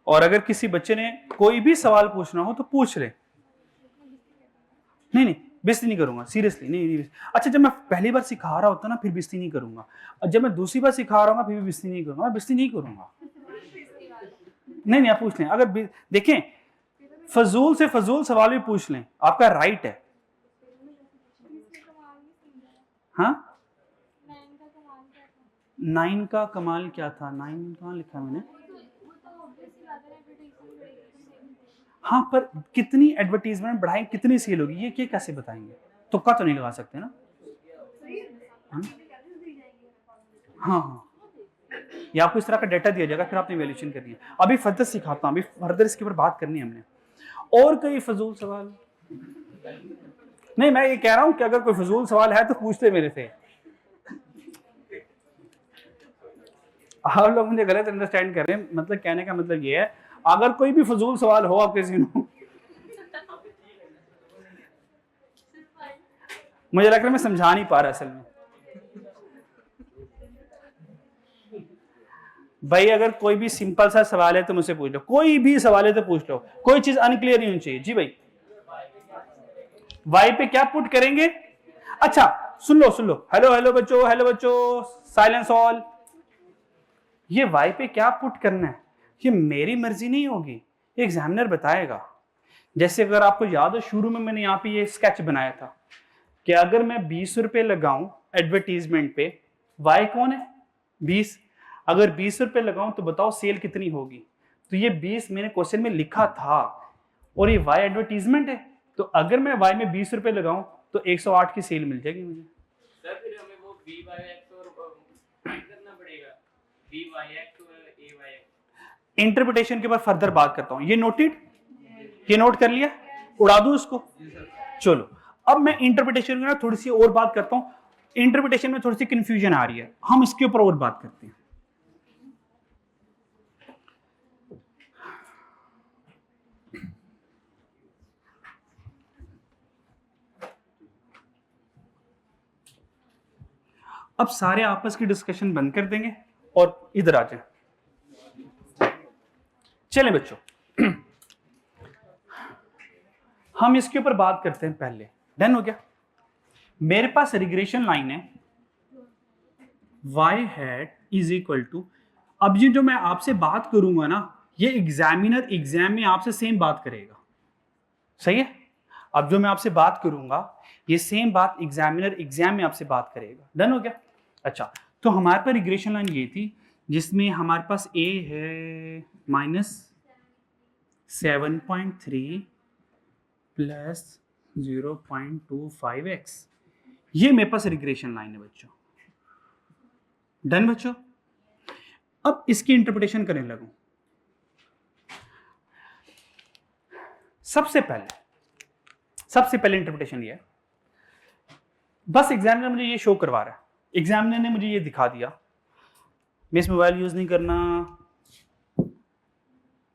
Speaker 1: और अगर किसी बच्चे ने कोई भी सवाल पूछना हो तो पूछ ले। नहीं बेइज्जती नहीं करूंगा, सीरियसली नहीं। अच्छा जब मैं पहली बार सिखा रहा होता ना फिर बेइज्जती नहीं करूंगा, और जब मैं दूसरी बार सिखा रहा हूँ फिर भी बेइज्जती नहीं करूंगा। मैं बेइज्जती नहीं करूंगा। नहीं आप पूछ लें। अगर देखें फजूल से फजूल सवाल भी पूछ लें, आपका राइट है। हाँ 9 का कमाल क्या था? 9 कहाँ लिखा मैंने? हाँ पर कितनी एडवर्टीजमेंट बढ़ाएं कितनी सेल होगी ये कैसे बताएंगे? तुक्का तो नहीं लगा सकते ना। हाँ हाँ, ये आपको इस तरह का डाटा दिया जाएगा, फिर आपने वैल्यूएशन करनी है। अभी फर्दर सिखाता हूँ, अभी फर्दर इसके ऊपर बात करनी है हमने। और कोई फजूल सवाल? नहीं, मैं ये कह रहा हूँ कि अगर कोई फजूल सवाल है तो पूछ ले मेरे से। आप लोग मुझे गलत अंडरस्टैंड कर रहे हैं, मतलब कहने का मतलब ये है, अगर कोई भी फजूल सवाल हो आपके ज़हन, मुझे लग रहा है मैं समझा नहीं पा रहा असल में। भाई अगर कोई भी सिंपल सा सवाल है तो मुझसे पूछ लो, कोई भी सवाल है तो पूछ लो, कोई चीज अनक्लियर नहीं होनी चाहिए। जी भाई, वाई पे क्या पुट करेंगे? अच्छा सुन लो, हेलो हेलो बच्चों, हेलो बच्चों, साइलेंस ऑल। ये वाई पे क्या पुट करना है ये मेरी मर्जी नहीं होगी, ये एग्जामिनर बताएगा। जैसे अगर आपको याद हो शुरू में मैंने यहाँ पे ये स्केच बनाया था कि अगर मैं 20 रुपए लगाऊं एडवर्टीजमेंट पे, वाई कौन है? 20। अगर 20 रुपए लगाऊं तो बताओ सेल कितनी होगी? तो ये 20 मैंने क्वेश्चन में लिखा था और ये वाई एडवर्टीजमेंट है, तो अगर मैं वाई में 20 रुपए लगाऊं तो 108 की सेल मिल जाएगी मुझे। सर फिर हमें वो बी वाई एक्स और फाइंड करना पड़ेगा, बी वाई एक्स और ए वाई एक्स। इंटरप्रिटेशन के बाद फर्दर बात करता हूं। ये नोटेड, ये नोट कर लिया, उड़ा दूं इसको? चलो अब मैं इंटरप्रिटेशन में थोड़ी सी और बात करता हूं। इंटरप्रिटेशन में थोड़ी सी कंफ्यूजन आ रही है, हम इसके ऊपर और बात करते हैं। अब सारे आपस की डिस्कशन बंद कर देंगे और इधर आ जाए। चलें बच्चों, हम इसके ऊपर बात करते हैं पहले। डन हो गया? मेरे पास रिग्रेशन लाइन है, y hat is equal to, अब ये जो मैं आपसे बात करूंगा ना, ये एग्जामिनर एग्जाम में आपसे सेम बात करेगा। सही है? अब जो मैं आपसे बात करूंगा ये सेम बात एग्जामिनर एग्जाम में आपसे बात करेगा। डन हो गया? अच्छा, तो हमारे पास रिग्रेशन लाइन ये थी जिसमें हमारे पास a है -7.3 प्लस 0.25x, ये मेरे पास रिग्रेशन लाइन है बच्चों। डन बच्चों? अब इसकी इंटरप्रिटेशन करने लगूं। सबसे पहले इंटरप्रिटेशन ये है, बस एग्जामिनर मुझे ये शो करवा रहा है, एग्जामिनर ने मुझे ये दिखा दिया, मिस मोबाइल यूज नहीं करना,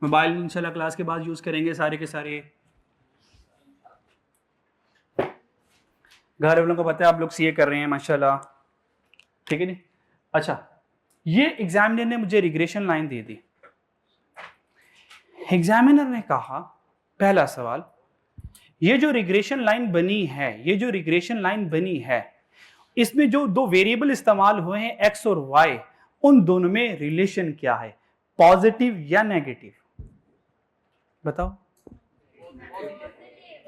Speaker 1: मोबाइल इंशाल्लाह क्लास के बाद यूज करेंगे सारे के सारे। घर वालों को पता है आप लोग सीए कर रहे हैं माशाल्लाह, ठीक है जी। अच्छा, ये एग्जामिनर ने मुझे रिग्रेशन लाइन दे दी। एग्जामिनर ने कहा पहला सवाल, ये जो रिग्रेशन लाइन बनी है, इसमें जो दो वेरिएबल इस्तेमाल हुए हैं एक्स और वाई, उन दोनों में रिलेशन क्या है, पॉजिटिव या नेगेटिव? बताओ।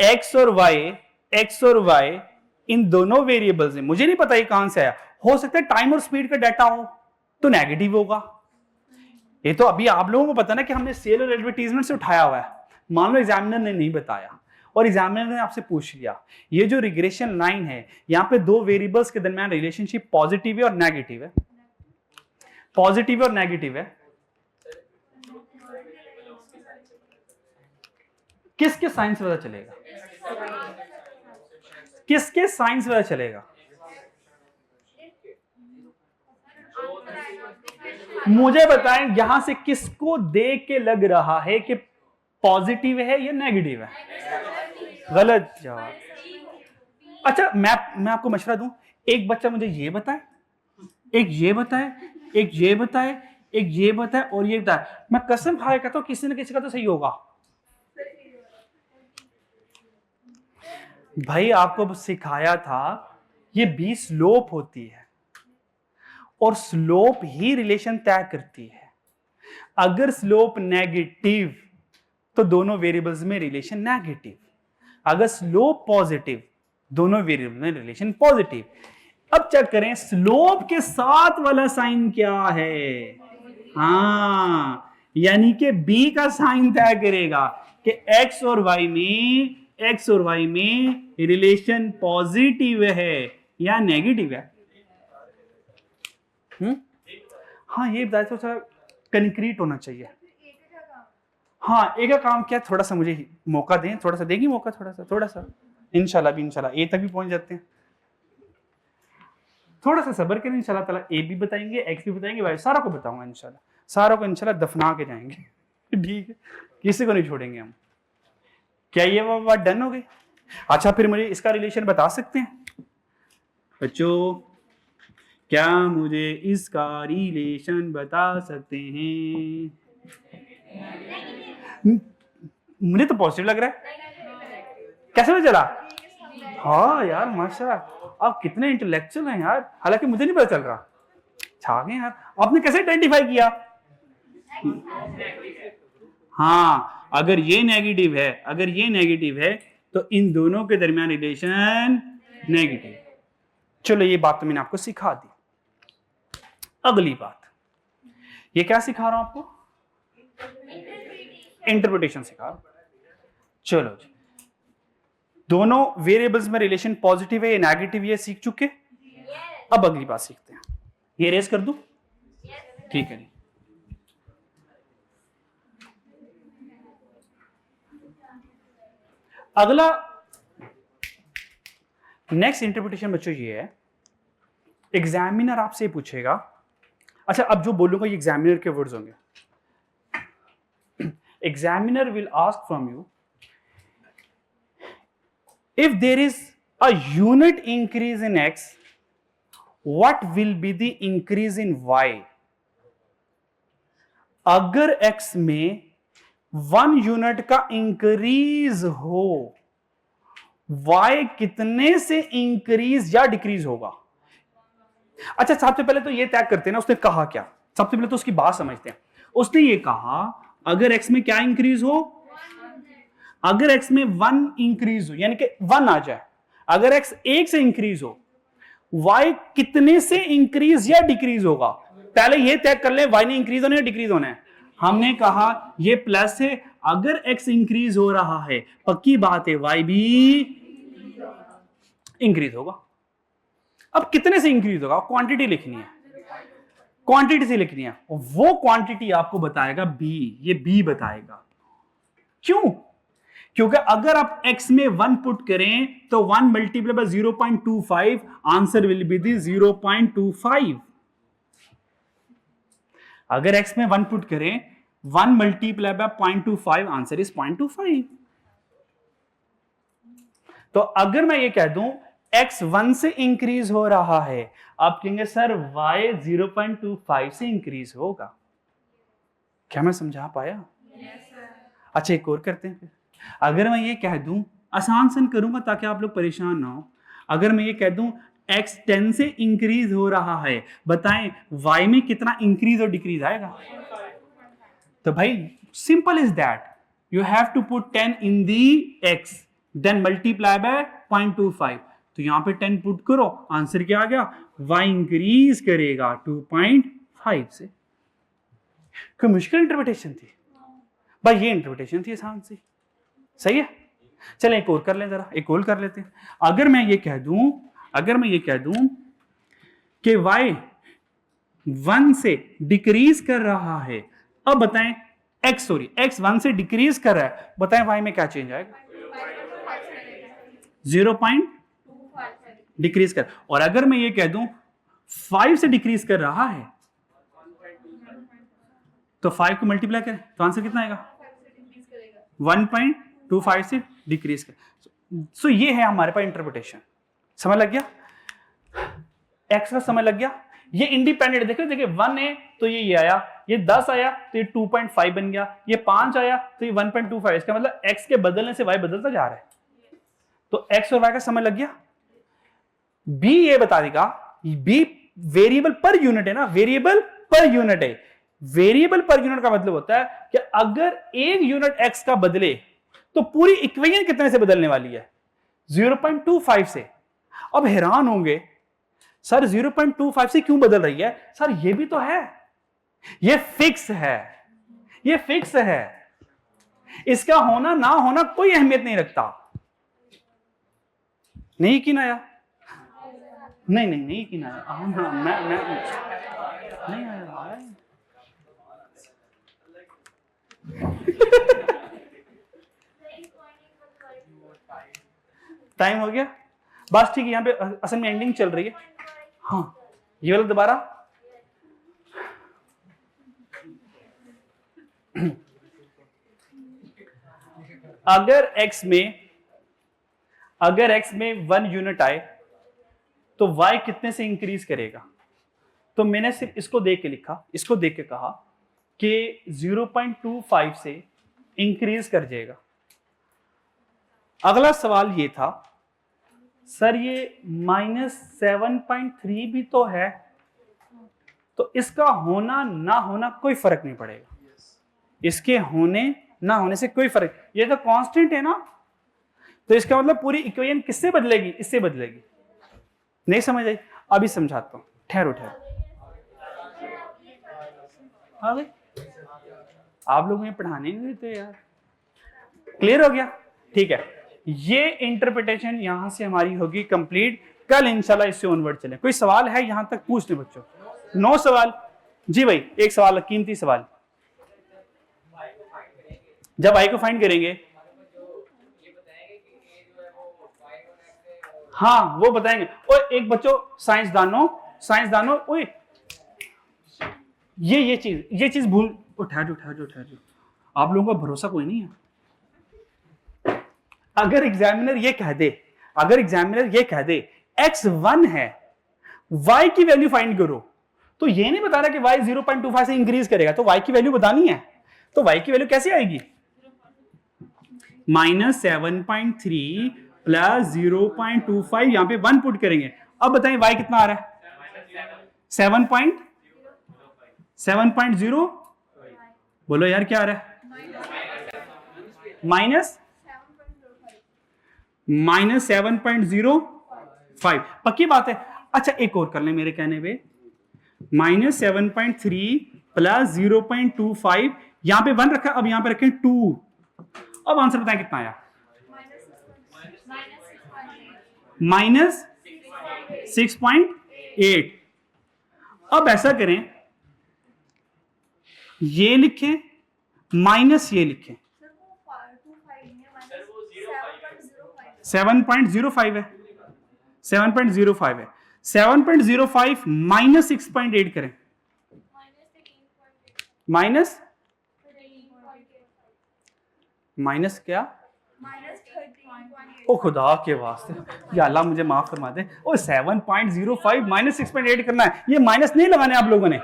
Speaker 1: एक्स और वाई इन दोनों वेरिएबल्स में, मुझे नहीं पता ये कहां से आया, हो सकता है टाइम और स्पीड का डाटा हो तो नेगेटिव होगा। ये तो अभी आप लोगों को पता ना कि हमने सेल और एडवर्टीजमेंट से उठाया हुआ है। मान लो एग्जामिनर ने नहीं बताया और एग्जामिनर ने आपसे पूछ लिया, ये जो रिग्रेशन लाइन है यहाँ पे दो वेरिएबल्स के दरमियान रिलेशनशिप पॉजिटिव है और नेगेटिव है, पॉजिटिव और नेगेटिव है, किसके साइन से पता चलेगा? किसके साइन से पता चलेगा? मुझे बताएं यहां से किसको देख के लग रहा है कि पॉजिटिव है या नेगेटिव है? गलत जवाब। अच्छा, मैं आपको मशवरा दूं, एक बच्चा मुझे ये बताए, एक ये बताए, एक ये बताए, एक ये बताए और ये बताए, मैं कसम खा के कहता हूं किसी न किसी का तो सही होगा। भाई आपको सिखाया था ये 20 स्लोप होती है और स्लोप ही रिलेशन तय करती है। अगर स्लोप नेगेटिव तो दोनों वेरिएबल्स में रिलेशन नेगेटिव, अगर स्लोप पॉजिटिव दोनों वेरिएबल में रिलेशन पॉजिटिव। अब चेक करें स्लोप के साथ वाला साइन क्या है? हाँ, यानी कि बी का साइन तय करेगा कि एक्स और वाई में रिलेशन पॉजिटिव है या नेगेटिव है। हाँ ये बताया, थोड़ा कंक्रीट होना चाहिए। हाँ ए का काम क्या, थोड़ा सा मुझे मौका दें, थोड़ा सा देगी मौका, थोड़ा सा इंशाल्लाह भी, इंशाल्लाह ए तक भी पहुंच जाते हैं। थोड़ा सा सब्र करें, इंशाल्लाह ताला ए भी बताएंगे, एक्स भी बताएंगे, भाई सारा को बताऊंगा इंशाल्लाह, सारा को इंशाल्लाह दफना के जाएंगे ठीक है, किसी को नहीं छोड़ेंगे हम। क्या ये वो बात डन हो गई? अच्छा फिर मुझे इसका रिलेशन बता सकते हैं बच्चों? क्या मुझे इसका रिलेशन बता सकते हैं? मुझे तो पॉजिटिव लग रहा है। कैसे में चला? हाँ यार माशाल्लाह, आप कितने इंटेलेक्चुअल हैं यार, हालांकि मुझे नहीं पता चल रहा। छा गए यार, आपने कैसे आइडेंटिफाई किया? हाँ अगर ये नेगेटिव है, अगर ये नेगेटिव है तो इन दोनों के दरमियान रिलेशन नेगेटिव। चलो ये बात तो मैंने आपको सिखा दी। अगली बात, ये क्या सिखा रहा हूं आपको? इंटरप्रिटेशन सिखा रहा हूं। चलो जी, दोनों वेरिएबल्स में रिलेशन पॉजिटिव है या नेगेटिव ये सीख चुके। अब अगली बात सीखते हैं। ये रेस कर दूं? ठीक है। अगला नेक्स्ट इंटरप्रिटेशन बच्चों ये है, एग्जामिनर आपसे पूछेगा, अच्छा अब जो बोलूंगा ये एग्जामिनर के वर्ड्स होंगे। Examiner will ask from you, if there is a unit increase in x, what will be the increase in y? अगर x में 1 यूनिट का इंक्रीज हो, y कितने से इंक्रीज या डिक्रीज होगा? अच्छा सबसे पहले तो ये तय करते हैं ना उसने कहा क्या, सबसे पहले तो उसकी बात समझते हैं। उसने ये कहा अगर x में क्या इंक्रीज हो, अगर x में 1 इंक्रीज हो यानी कि 1 आ जाए, अगर x 1 से इंक्रीज हो, y कितने से इंक्रीज या डिक्रीज होगा? पहले ये तय कर ले y ने इंक्रीज होना है या डिक्रीज होना है। हमने कहा ये प्लस है, अगर x इंक्रीज हो रहा है पक्की बात है y भी इंक्रीज होगा। अब कितने से इंक्रीज होगा? क्वांटिटी लिखनी है, क्वांटिटी से लिखनी है, वो क्वांटिटी आपको बताएगा b, ये b बताएगा। क्यों? क्योंकि अगर आप x में 1 पुट करें तो 1 multiply by 0.25, answer will be the 0.25। अगर x में 1 पुट करें 1 मल्टीप्लाई बाय 0.25, आंसर इज 0.25। तो अगर मैं ये कह दूं x 1 से इंक्रीज हो रहा है, आप कहेंगे सर y 0.25 से इंक्रीज होगा। क्या मैं समझा पाया? अच्छा एक और करते हैं। अगर मैं ये कह दूं, आसान सन करूंगा ताकि आप लोग परेशान ना हो, अगर मैं ये कह दूं x 10 से इंक्रीज हो रहा है, बताएं y में कितना इंक्रीज और डिक्रीज आएगा? तो भाई simple is that, you have to put 10 in the x then multiply by 0.25। तो यहां पे 10 पुट करो, आंसर क्या आ गया? y इंक्रीज करेगा 2.5 से। कोई मुश्किल इंटरप्रिटेशन थी भाई? ये इंटरप्रिटेशन थी आसान सी, सही है। चले एक और कर लें, जरा एक और कर लेते हैं। अगर मैं ये कह दूं, अगर मैं ये कह दूं कि y 1 से डिक्रीज कर रहा है, अब बताएं x 1 से डिक्रीज कर रहा है, बताएं y में क्या चेंज आएगा? 0. डिक्रीज कर। और अगर मैं ये कह दूं 5 से डिक्रीज कर रहा है, तो 5 को मल्टीप्लाई करें तो आंसर कितना आएगा? 1.25 से डिक्रीज कर। सो ये है हमारे पास इंटरप्रिटेशन। समझ लग गया? x का समझ लग गया? ये इंडिपेंडेंट देखो, देखिए 1 है तो ये आया, ये 10 आया तो ये 2.5 बन गया, ये 5 आया तो ये 1.25। इसका मतलब x के बदलने से y बदलता जा रहा है। तो x और y का समझ लग गया। b ये बता देगा, b वेरिएबल पर यूनिट है ना, वेरिएबल पर यूनिट है। वेरिएबल पर यूनिट का मतलब होता है कि अगर एक यूनिट x का बदले तो पूरी इक्वेशन कितने से बदलने वाली है? 0.25 से। अब हैरान होंगे सर 0.25 से क्यों बदल रही है? सर ये भी तो है, ये फिक्स है, ये फिक्स है, इसका होना ना होना कोई अहमियत नहीं रखता। नहीं कि ना यार? नहीं नहीं नहीं यकीन आया। हाँ मैं नहीं आया। टाइम हो गया बस, ठीक है। यहाँ पे असल में एंडिंग चल रही है। हाँ ये वाला दोबारा। अगर x में 1 यूनिट आए तो y कितने से इंक्रीज करेगा? तो मैंने सिर्फ इसको देख के लिखा, इसको देख के कहा कि 0.25 से इंक्रीज कर जाएगा। अगला सवाल ये था, सर ये -7.3 भी तो है, तो इसका होना ना होना कोई फर्क नहीं पड़ेगा। इसके होने ना होने से कोई फर्क, ये तो कांस्टेंट है ना, तो इसका मतलब पूरी इक्वेशन किससे बदलेगी? इससे बदलेगी। नहीं समझ आई? अभी समझाता हूं, ठहरो। आप लोग मुझे पढ़ाने नहीं देते यार। क्लियर हो गया? ठीक है, ये इंटरप्रिटेशन यहां से हमारी होगी कंप्लीट। कल इंशाल्लाह इससे ऑनवर्ड चले। कोई सवाल है यहां तक? पूछ ले बच्चों। 9 सवाल। जी भाई एक सवाल, कीमती सवाल। जब आई को फाइंड करेंगे, हाँ वो बताएंगे। और एक बच्चों साइंसदानों ओए ये चीज भूल। ठहर जाओ। आप लोगों का भरोसा कोई नहीं है। अगर एग्जामिनर ये कह दे x1 है, y की वैल्यू फाइंड करो, तो ये नहीं बता रहा कि y 0.25 से इंक्रीज करेगा, तो y की वैल्यू बतानी है। तो y की वैल्यू कैसे आएगी? -7.3 प्लस 0.25, यहां पे 1 पुट करेंगे। अब बताएं y कितना आ रहा है? 7.0। बोलो यार क्या आ रहा है? -7.05। पक्की बात है? अच्छा एक और कर ले मेरे कहने पे। -7.3 प्लस 0.25, यहां पे 1 रखा, अब यहां पे रखें 2। अब आंसर बताएं कितना आया? -6.8। अब ऐसा करें, ये लिखें माइनस ये लिखें। 7.05 है। 7.05 माइनस 6.8 करें। माइनस क्या? ओ खुदा के वास्ते, या अल्लाह मुझे माफ फरमा दे। ओ 7.05 माइनस 6.8 करना है। ये माइनस नहीं लगाने आप लोगों ने।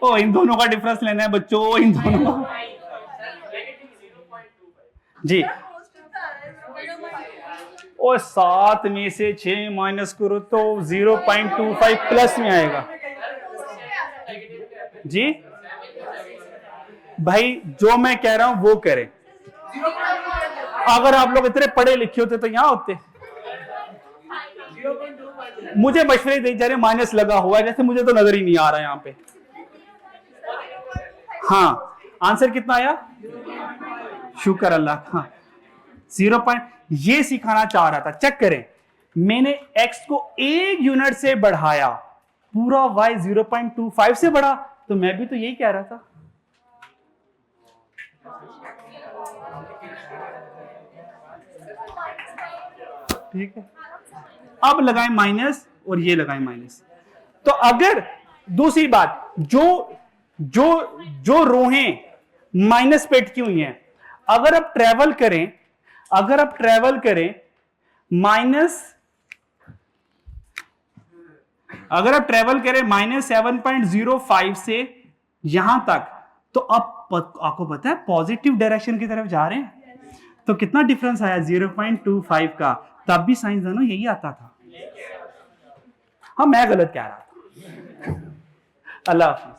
Speaker 1: ओ इन दोनों का डिफरेंस लेना है बच्चों, इन दोनों का। जी ओ 7 में से 6 माइनस करो तो 0.25 प्लस में आएगा। जी भाई जो मैं कह रहा हूं वो करें। अगर आप लोग इतने पढ़े लिखे होते तो यहां होते। मुझे मशवरे दे जा रहे माइनस लगा हुआ है, जैसे मुझे तो नजर ही नहीं आ रहा यहां पे। हाँ आंसर कितना आया? शुक्र अल्लाह का। 0. ये सिखाना चाह रहा था। चेक करें, मैंने x को 1 यूनिट से बढ़ाया, पूरा y 0.25 से बढ़ा, तो मैं भी तो यही कह रहा था। ठीक है, अब लगाएं माइनस और ये लगाएं माइनस। तो अगर दूसरी बात, जो रोहें माइनस पे अटकी हुई हैं, अगर आप ट्रेवल करें -7.05 से यहां तक, तो आपको पता है पॉजिटिव डायरेक्शन की तरफ जा रहे हैं। तो कितना डिफरेंस आया? 0.25 का। तब भी साइंसदानों यही आता था। हाँ मैं गलत कह रहा था। अल्लाह हाफिज।